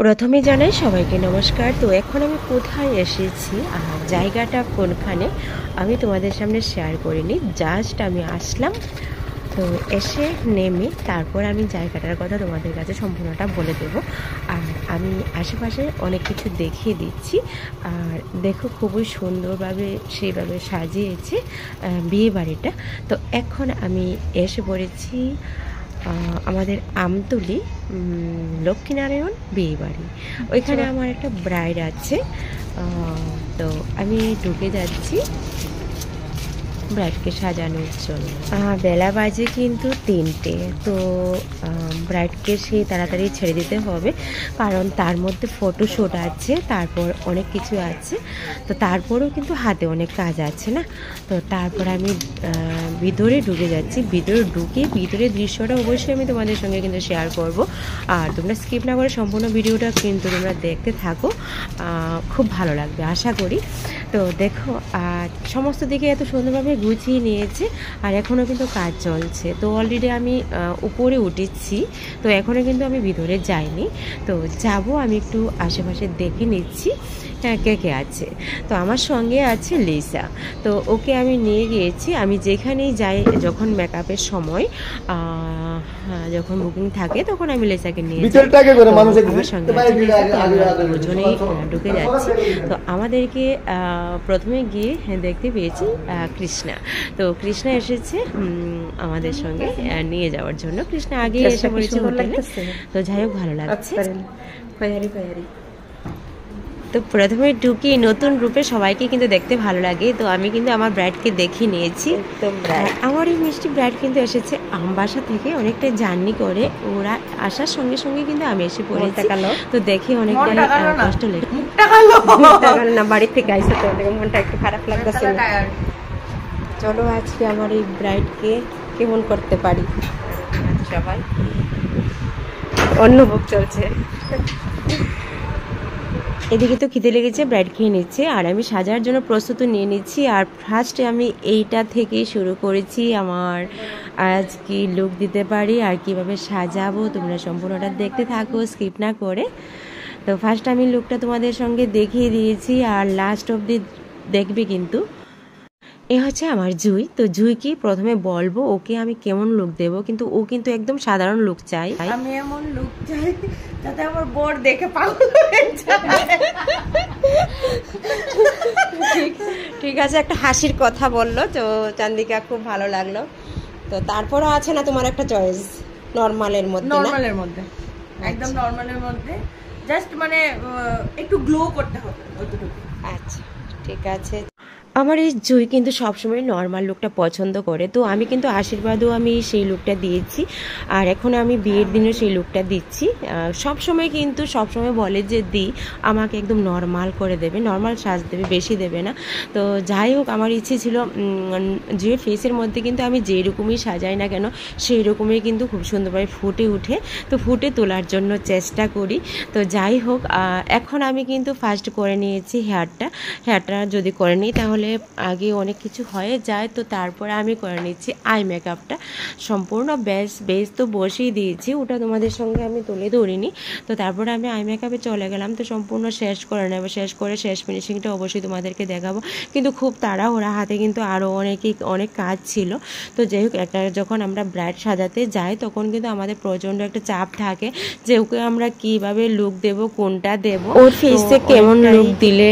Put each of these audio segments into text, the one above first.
প্রথমে জানাই সবাইকে নমস্কার। তো এখন আমি কোথায় এসেছি আর জায়গাটা কোনখানে আমি তোমাদের সামনে শেয়ার করিনি, জাস্ট আমি আসলাম। তো এসে নেমে তারপর আমি জায়গাটার কথা তোমাদের কাছে সম্পূর্ণটা বলে দেব। আর আমি আশেপাশে অনেক কিছু দেখিয়ে দিচ্ছি। আর দেখো খুবই সুন্দরভাবে সেইভাবে সাজিয়েছে বিয়ে বাড়িটা। তো এখন আমি এসে পড়েছি আমাদের আমতলী লক্ষ্মীনারায়ণ বিয়ে বাড়ি। ওইখানে আমার একটা ব্রাইড আছে। তো আমি ঢুকে যাচ্ছি ব্রাইডকে সাজানোর জন্য। বেলা বাজে কিন্তু 3টে। তো ব্রাইডকে সে তাড়াতাড়ি ছেড়ে দিতে হবে, কারণ তার মধ্যে ফটোশ্যুট আছে, তারপর অনেক কিছু আছে। তো তারপরেও কিন্তু হাতে অনেক কাজ আছে না। তো তারপর আমি ভিতরে ঢুকে যাচ্ছি। ভিতরে ঢুকে ভিতরের দৃশ্যটা অবশ্যই আমি তোমাদের সঙ্গে কিন্তু শেয়ার করব। আর তোমরা স্কিপ না করে সম্পূর্ণ ভিডিওটা কিন্তু তোমরা দেখতে থাকো, খুব ভালো লাগবে আশা করি। তো দেখো সমস্ত দিকে এত সুন্দরভাবে গুছিয়ে নিয়েছে। আর এখনও কিন্তু কাজ চলছে। তো অলরেডি আমি উপরে উঠেছি, তো এখনও কিন্তু আমি ভিতরে যাইনি। তো যাব, আমি একটু আশেপাশে দেখে নিচ্ছি কে কে আছে। তো আমার সঙ্গে আছে লিসা। তো ওকে আমি নিয়ে গিয়েছি। আমি যেখানেই যাই, যখন মেকআপের সময় যখন বুকিং থাকে, তখন আমি লিসাকে নিয়ে যাই। আমার সঙ্গে দুজনেই ঢুকে যাচ্ছি। তো আমাদেরকে প্রথমে গিয়ে দেখতে পেয়েছি কৃষ্ণা। তো কৃষ্ণা এসেছে আমাদের সঙ্গে নিয়ে যাওয়ার জন্য। কৃষ্ণা আগে এসে পড়েছে হোটেলে। তো যাই হোক, ভালো লাগছে। তো প্রথমে ঢুকি নতুন রূপে সবাইকে কিন্তু দেখতে ভালো লাগে। তো আমি কিন্তু আমার ব্রাইডকে দেখে নিয়েছি। আমার এই মিষ্টি ব্রাইড কিন্তু এসেছে আমবাসা থেকে, অনেকটা জার্নি করে। ওরা আসার সঙ্গে সঙ্গে কিন্তু আমি এসে পড়েছি। তো দেখে অনেকটা কষ্ট লেগে না, বাড়ির থেকে আইসে তো মনটা একটু খারাপ লাগতেছে। চলো আজকে আমার এই ব্রাইডকে কেমন করতে পারি। সবাই অন্নভোগ চলছে। এদিকে তো খিদে লেগেছে, ব্রাইড খেয়ে নিচ্ছে আর আমি সাজার জন্য প্রস্তুতি নিয়ে নিচ্ছি। আর ফার্স্টে আমি এইটা থেকেই শুরু করেছি আমার আজ কি লুক দিতে পারি আর কিভাবে সাজাবো। তোমরা সম্পূর্ণটা দেখতে থাকো স্কিপ না করে। তো ফার্স্ট আমি লুকটা তোমাদের সঙ্গে দেখিয়ে দিয়েছি, আর লাস্ট অবধি দেখবে কিন্তু। এ হচ্ছে আমার জুই। তো জুইকে প্রথমে বলবো ওকে আমি কেমন লুক দেব, কিন্তু ও কিন্তু একদম সাধারণ লুক চাই। আমি এমন লুক চাই যাতে আমার বর দেখে পাগল হয়ে যায়। ঠিক আছে, একটা হাসির কথা বললো তো চান্দিকা, খুব ভালো লাগলো। তো তারপরও আছে না তোমার একটা চয়েস নরমালের মধ্যে? নরমালের মধ্যে, একদম নরমালের মধ্যে, জাস্ট মানে একটু গ্লো করতে হবে ওইটুকু। আচ্ছা ঠিক আছে। আমার এই জুই কিন্তু সবসময় নর্মাল লুকটা পছন্দ করে। তো আমি কিন্তু আশীর্বাদও আমি সেই লুকটা দিয়েছি, আর এখন আমি বিয়ের দিনে সেই লুকটা দিচ্ছি। সবসময় কিন্তু সবসময় বলে যে আমাকে একদম নর্মাল করে দেবে, নর্মাল সাজ দেবে, বেশি দেবে না। তো যাই হোক, আমার ইচ্ছে ছিল জুয়ের ফেসের মধ্যে কিন্তু আমি যেই রকমই সাজাই না কেন সেই রকমই কিন্তু খুব সুন্দরভাবে ফুটে উঠে। তো ফুটে তোলার জন্য চেষ্টা করি। তো যাই হোক, এখন আমি কিন্তু ফার্স্ট করে নিয়েছি হেয়ারটা যদি করে নিই তাহলে আগে অনেক কিছু হয়ে যায়। তো তারপরে আমি করে নিচ্ছি আই মেকআপটা। সম্পূর্ণ বেস তো বসিয়ে দিয়েছি, ওটা তোমাদের সঙ্গে আমি তুলে ধরিনি। তো তারপরে আমি আই মেকআপে চলে গেলাম। তো সম্পূর্ণ শেষ করে নেবো, শেষ করে শেষ ফিনিশিংটা অবশ্যই তোমাদেরকে দেখাবো। কিন্তু খুব তাড়াহুড়া, হাতে কিন্তু আরও অনেক কাজ ছিল। তো যাই হোক, যখন আমরা ব্রাইড সাজাতে যাই তখন কিন্তু আমাদের প্রচণ্ড একটা চাপ থাকে যে ওকে আমরা কিভাবে লুক দেব, কোনটা দেব, ওর ফেসে কেমন লুক দিলে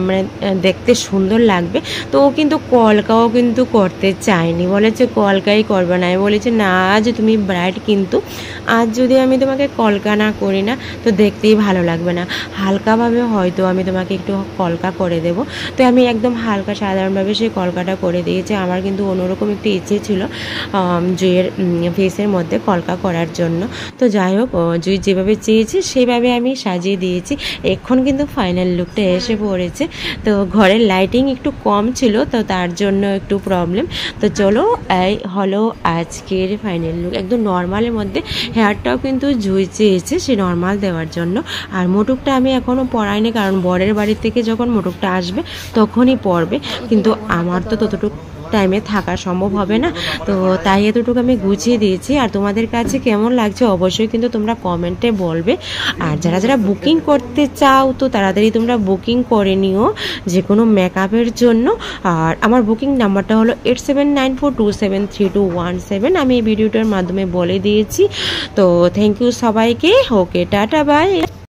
মানে দেখতে সুন্দর লাগবে। তো ও কিন্তু কলকাও কিন্তু করতে চায়নি, বলেছে কলকাই করবে না। আমি বলেছি না, আজ তুমি ব্রাইড, কিন্তু আজ যদি আমি তোমাকে কলকা না করি না তো দেখতেই ভালো লাগবে না। হালকাভাবে হয়তো আমি তোমাকে একটু কলকা করে দেব। তো আমি একদম হালকা সাধারণভাবে সেই কলকাটা করে দিয়েছি। আমার কিন্তু অন্যরকম একটু ইচ্ছে ছিল জুইয়ের ফেসের মধ্যে কলকা করার জন্য। তো যাই হোক, জুই যেভাবে চেয়েছে সেইভাবে আমি সাজিয়ে দিয়েছি। এখন কিন্তু ফাইনাল লুকটা এসে পড়েছে। তো ঘরের লাইটিং একটু কম ছিল, তো তার জন্য একটু প্রবলেম। তো চলো, এই হলো আজকের ফাইনাল লুক, একদম নর্মালের মধ্যে। হেয়ারটাও কিন্তু জুই চেয়েছে সে নর্মাল দেওয়ার জন্য। আর মোটকটা আমি এখনও পরাইনি, কারণ বরের বাড়ি থেকে যখন মোটকটা আসবে তখনই পরবে। কিন্তু আমার তো ততটুকু টাইমে থাকা সম্ভব হবে না, তো তাই এতটুকু আমি গুছিয়ে দিয়েছি। আর তোমাদের কাছে কেমন লাগছে অবশ্যই কিন্তু তোমরা কমেন্টে বলবে। আর যারা যারা বুকিং করতে চাও তো তাড়াতাড়ি তোমরা বুকিং করে নিও যে কোনো মেকআপের জন্য। আর আমার বুকিং নাম্বারটা হলো 8794273217, আমি এই ভিডিওটার মাধ্যমে বলে দিয়েছি। তো থ্যাংক ইউ সবাইকে, ওকে টাটা বাই।